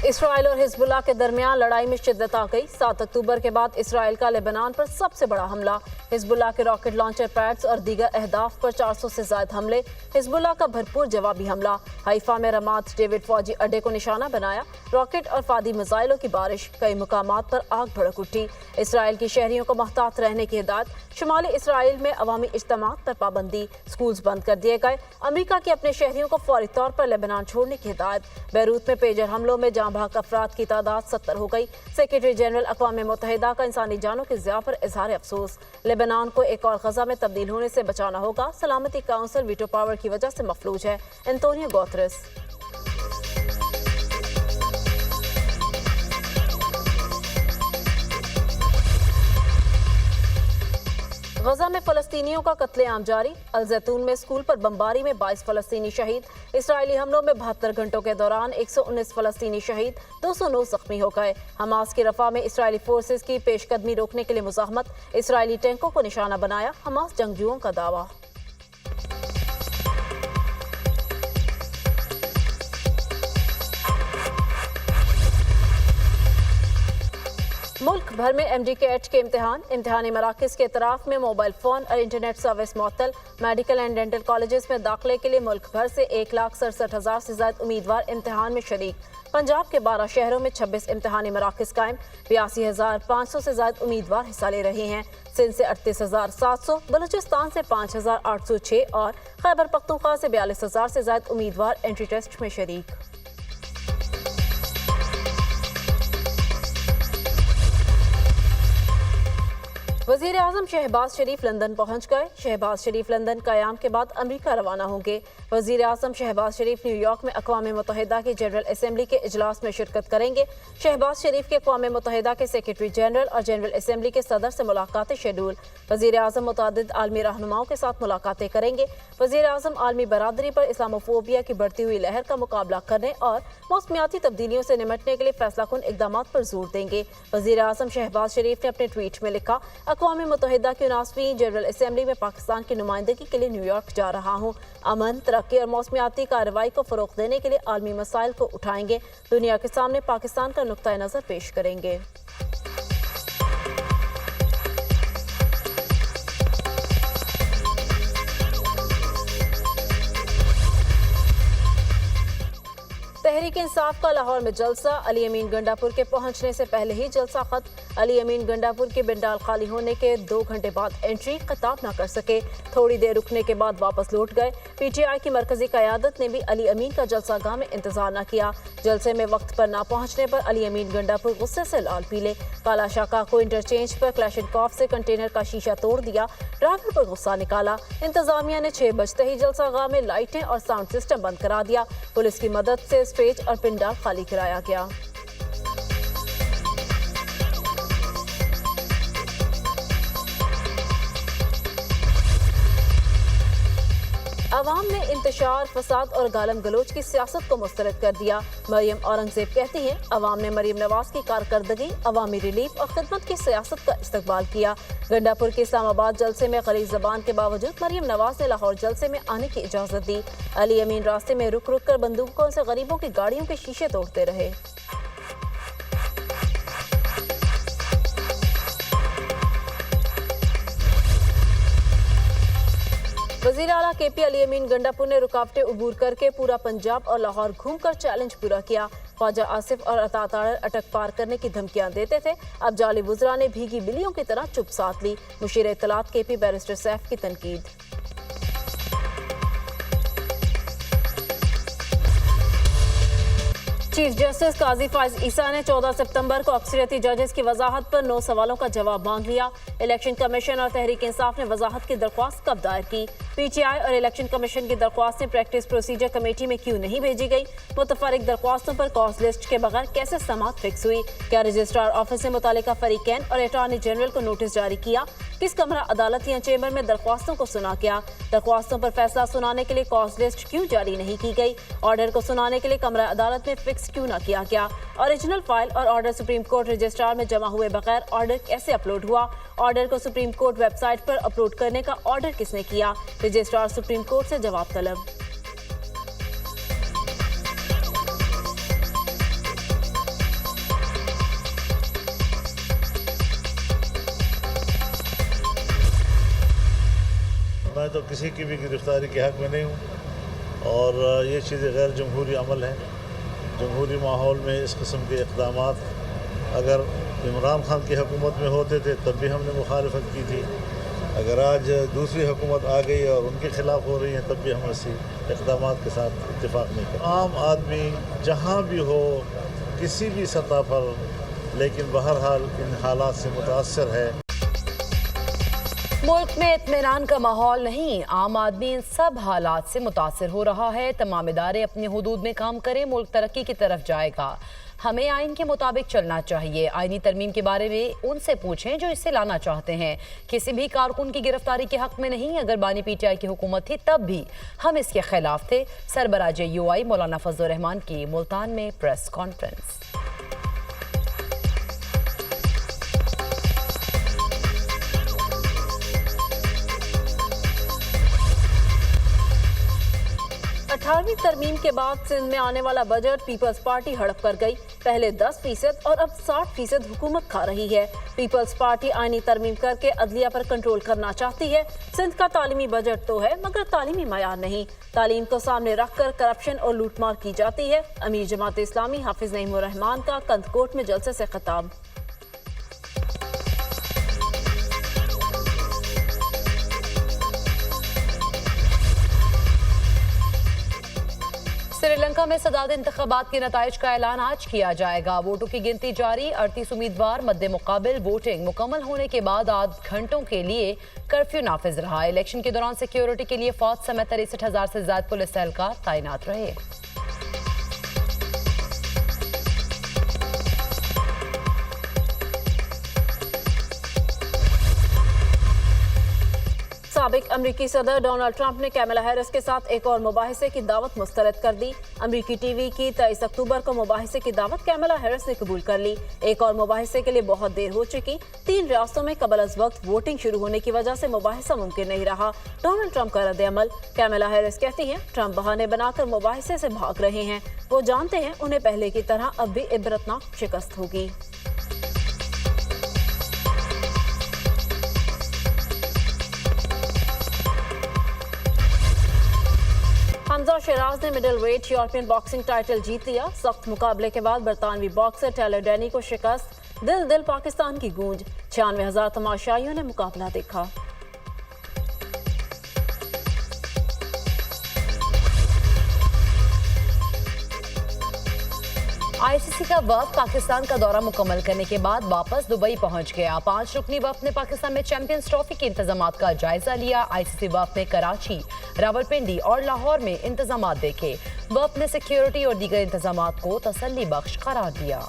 Israel और Hezbollah के दरमियान लड़ाई में शिद्दत आ गई। 7 अक्टूबर के बाद इसराइल का लेबनान पर सबसे बड़ा हमला। हिजबुल्लाह के रॉकेट लॉन्चर पैड्स और दीगर अहदाफ पर 400 से ज्यादा हमले। हिजबुल्लाह का भरपूर जवाबी हमला। हाइफा में रमात डेविड फौजी अड्डे को निशाना बनाया। रॉकेट और फादी मिसाइलों की बारिश। कई मुकामात पर आग भड़क उठी। इसराइल की शहरियों को मोहतात रहने की हिदायत। शुमाली इसराइल में अवामी इज्तिमात पर पाबंदी। स्कूल्स बंद कर दिए गए। अमरीका की अपने शहरियों को फौरी तौर पर लेबनान छोड़ने की हिदायत। बैरूत में पेजर हमलों में जाँ भाग अफराद की तादाद 70 हो गई। सेक्रेटरी जनरल अक़वाम मुत्तहिदा का इंसानी जानों की ज़िया पर इजहार अफसोस। लेबनान को एक और ग़ज़ा में तब्दील होने से बचाना होगा। सलामती काउंसिल वीटो पावर की वजह से मफलूज है। Antonio Guterres. गजा में फलस्तीनियों का कत्लेआम जारी। अल जैतून में स्कूल पर बमबारी में 22 फलस्तीनी शहीद। इसराइली हमलों में 72 घंटों के दौरान 119 फलस्तीनी शहीद, 209 जख्मी हो गए। हमास की रफा में इसराइली फोर्सेस की पेशकदमी रोकने के लिए मुज़ाहमत। इसराइली टैंकों को निशाना बनाया। हमास जंगजुओं का दावा। मुल्क भर में MD-CAT के इम्तिहानी मराकज़ के इतराफ़ में मोबाइल फ़ोन और इंटरनेट सर्विस मुअत्तल। मेडिकल एंड डेंटल कॉलेजेस में दाखिले के लिए मुल्क भर से 1,67,000 से ज़ायद उम्मीदवार इम्तिहान में शरीक। पंजाब के 12 शहरों में 26 इम्तिहानी मराकज़ कायम। 82,500 से ज़ायद उम्मीदवार हिस्सा ले रहे हैं। सिंध से 38,700, बलूचिस्तान से 5,806 और खैबर पख्तूनख्वा से 42,000 से ज़ायद उम्मीदवार एंट्री टेस्ट में शरीक। वज़ीर आज़म शहबाज शरीफ लंदन पहुंच गए। शहबाज शरीफ लंदन क़याम के बाद अमरीका रवाना होंगे। वज़ीर आज़म शहबाज शरीफ न्यूयॉर्क में अक़वाम मुत्तहिदा की जनरल असम्बली के इजलास में शिरकत करेंगे। शहबाज शरीफ के अक़वाम मुत्तहिदा के सेक्रेटरी जनरल और जनरल असम्बली के सदर से मुलाकातें शेड्यूल। वज़ीर आज़म मुतअद्दिद आलमी रहनुमाओं के साथ मुलाकातें करेंगे। वज़ीर आज़म आलमी बरादरी पर इस्लामोफोबिया की बढ़ती हुई लहर का मुकाबला करने और मौसमियाती तब्दीलियों से निमटने के लिए फैसलाकुन इक़दाम पर जोर देंगे। वज़ीर आज़म शहबाज शरीफ ने अपने ट्वीट में लिखा, अक़वाम मुत्तहिदा की 79वीं जनरल असम्बली में पाकिस्तान की नुमाइंदगी के लिए न्यूयॉर्क जा रहा हूँ। अमन, तरक्की और मौसमियाती कार्रवाई को फ़रोग़ देने के लिए आलमी मसाइल को उठाएंगे। दुनिया के सामने पाकिस्तान का नुक्ता नज़र पेश करेंगे। तहरीक इंसाफ का लाहौर में जलसा। अली अमीन गंडापुर के पहुंचने से पहले ही जलसा खत्म। अली अमीन गंडापुर के बिंडाल खाली होने के 2 घंटे बाद एंट्री, खिताब न कर सके। थोड़ी देर रुकने के बाद वापस लौट गए। PTI की मरकजी क़यादत ने भी अली अमीन का जलसा गाह में इंतजार न किया। जलसे में वक्त पर न पहुंचने पर अली अमीन गंडापुर गुस्से से लाल पीले। काला शाका को इंटरचेंज पर क्लैशनकॉफ से कंटेनर का शीशा तोड़ दिया। ड्राइवर पर गुस्सा निकाला। इंतजामिया ने 6 बजते ही जलसा गाह में लाइटें और साउंड सिस्टम बंद करा दिया। पुलिस की मदद से स्टेज और पिंडाल खाली कराया गया। अवाम ने इंतशार, फसाद और गालम गलोच की सियासत को मुस्तरद कर दिया। मरियम औरंगजेब कहती हैं, अवाम ने मरियम नवाज की कारकर्दगी, अवामी रिलीफ और खिदमत की सियासत का इस्तकबाल किया। गंडापुर के इस्लामाबाद जलसे में गलीज़ ज़बान के बावजूद मरियम नवाज ने लाहौर जलसे में आने की इजाज़त दी। अली अमीन रास्ते में रुक रुक कर बंदूकों से गरीबों की गाड़ियों के शीशे तोड़ते रहे। वज़ीर आला KP अली अमीन गंडापुर ने रुकावटें उबूर करके पूरा पंजाब और लाहौर घूमकर चैलेंज पूरा किया। ख्वाजा आसिफ और अता तारर अटक पार करने की धमकियां देते थे। अब जाली वुज़रा ने भीगी बिल्लियों की तरह चुप साध ली। मुशीर इत्तलात KP बैरिस्टर सैफ की तनकीद। चीफ जस्टिस काजी फाइज ईसा ने 14 सितंबर को अक्सरियती जजेस की वजाहत पर 9 सवालों का जवाब मांग लिया। इलेक्शन कमीशन और तहरीक इंसाफ ने वजाहत की दरख्वास्त कब दायर की? PTI और इलेक्शन कमीशन की दरख्वास्तें प्रैक्टिस प्रोसीजर कमेटी में क्यों नहीं भेजी गई? मुतफरिक दरख्वास्तों पर कॉज लिस्ट के बगैर कैसे समात फिक्स हुई? क्या रजिस्ट्रार ऑफिस से मुतालिका फरीकैन और अटॉर्नी जनरल को नोटिस जारी किया? किस कमरा अदालत या चेंबर में दरख्वास्तों को सुना गया? दरख्वास्तों पर फैसला सुनाने के लिए कॉज लिस्ट क्यों जारी नहीं की गई? ऑर्डर को सुनाने के लिए कमरा अदालत में फिक्स क्यों न किया गया? ओरिजिनल फाइल और ऑर्डर सुप्रीम कोर्ट रजिस्ट्रार में जमा हुए बगैर ऑर्डर कैसे अपलोड हुआ? ऑर्डर को सुप्रीम कोर्ट वेबसाइट पर अपलोड करने का ऑर्डर किसने किया? रजिस्ट्रार सुप्रीम कोर्ट से जवाब तलब। तो किसी की भी गिरफ्तारी के हक़ में नहीं हूँ और ये चीज़ें गैर जमहूरी अमल हैं। जमहूरी माहौल में इस किस्म के इक़दाम अगर इमरान खान की हुकूमत में होते थे तब भी हमने मुखालफत की थी। अगर आज दूसरी हुकूमत आ गई और उनके ख़िलाफ़ हो रही हैं तब भी हम ऐसी इक़दाम के साथ इत्तेफाक नहीं करते। आम आदमी जहाँ भी हो, किसी भी सतह पर, लेकिन बहरहाल इन हालात से मुतासर है। मुल्क में इत्मीनान का माहौल नहीं, आम आदमी इन सब हालात से मुतासर हो रहा है। तमाम इदारे अपने हुदूद में काम करें, मुल्क तरक्की की तरफ जाएगा। हमें आइन के मुताबिक चलना चाहिए। आइनी तरमीम के बारे में उनसे पूछें जो इसे लाना चाहते हैं। किसी भी कारकुन की गिरफ्तारी के हक में नहीं। अगर बानी पीटीआई की हुकूमत थी तब भी हम इसके खिलाफ थे। सरबराह JUI मौलाना फजलुर रहमान की मुल्तान में प्रेस कॉन्फ्रेंस। अठारहवीं तरमीम के बाद सिंध में आने वाला बजट पीपल्स पार्टी हड़प कर गई। पहले 10% और अब 60% हुकूमत खा रही है। पीपल्स पार्टी आईनी तरमीम करके अदलिया पर कंट्रोल करना चाहती है। सिंध का तालीमी बजट तो है मगर तालीमी मयार नहीं। तालीम को सामने रखकर करप्शन और लूटमार की जाती है। अमीर जमात इस्लामी हाफिज नईमुर रहमान का कंदकोट में जलसे से खिताब। श्रीलंका में सदाद इंतखाबात के नताइज का ऐलान आज किया जाएगा। वोटों की गिनती जारी। 38 उम्मीदवार मद्दे मुकाबिल। वोटिंग मुकम्मल होने के बाद 8 घंटों के लिए कर्फ्यू नाफिज रहा। इलेक्शन के दौरान सिक्योरिटी के लिए फौज समेत 63,000 से ज्यादा पुलिस एहलकार तैनात रहे। साबिक अमरीकी सदर डोनाल्ड ट्रंप ने कैमला हैरिस के साथ एक और मुबाहिसे की दावत मुस्तरद कर दी। अमरीकी टीवी की 23 अक्टूबर को मुबाहिसे की दावत कैमला हैरिस ने कबूल कर ली। एक और मुबाहिसे के लिए बहुत देर हो चुकी। 3 रियासतों में कबल अज वक्त वोटिंग शुरू होने की वजह से मुबाहिसा मुमकिन नहीं रहा। डोनाल्ड ट्रंप का रद्द-ए-अमल। कैमला हैरिस कहती हैं ट्रंप बहाने बनाकर मुबाहिसे से भाग रहे हैं। वो जानते हैं उन्हें पहले की तरह अब भी इबरतनाक शिकस्त होगी। हमजा शिराज ने middle weight European boxing title जीत लिया। सख्त मुकाबले के बाद बरतानवी बॉक्सर टेलर डेनी को शिकस्त। दिल दिल पाकिस्तान की गूंज। 96,000 तमाशाइयों ने मुकाबला देखा। ICC का वफ़द पाकिस्तान का दौरा मुकम्मल करने के बाद वापस दुबई पहुंच गया। 5 रुकनी वफ़द ने पाकिस्तान में चैंपियंस ट्रॉफी के इंतजामात का जायजा लिया। ICC वफ़द ने कराची, रावलपिंडी और लाहौर में इंतजामात देखे। वफ़द ने सिक्योरिटी और दीगर इंतजामात को तसल्ली बख्श करार दिया।